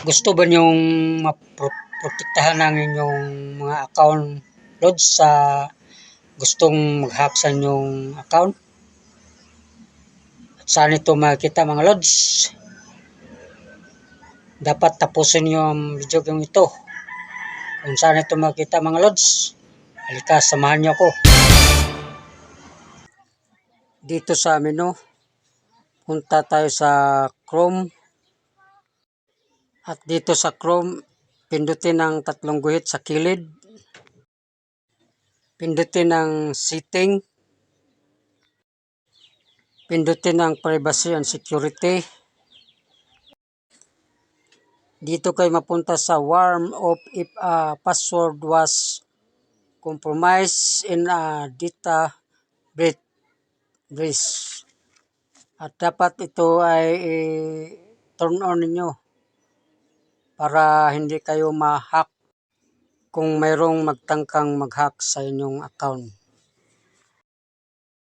Gusto ba niyong maprotektahan ang inyong mga account loads sa gustong mag-hack sa inyong account? At saan ito makikita mga loads? Dapat tapusin niyo ang video ito. Kung saan ito makikita mga loads, halika samahan niyo ako. Dito sa menu, punta tayo sa Chrome. At dito sa Chrome, pindutin ang tatlong guhit sa kilid. Pindutin ang setting. Pindutin ang privacy and security. Dito kayo mapunta sa warn of if a password was compromised in a data breach. At dapat ito ay turn on ninyo para hindi kayo ma-hack kung mayroong magtangkang mag-hack sa inyong account.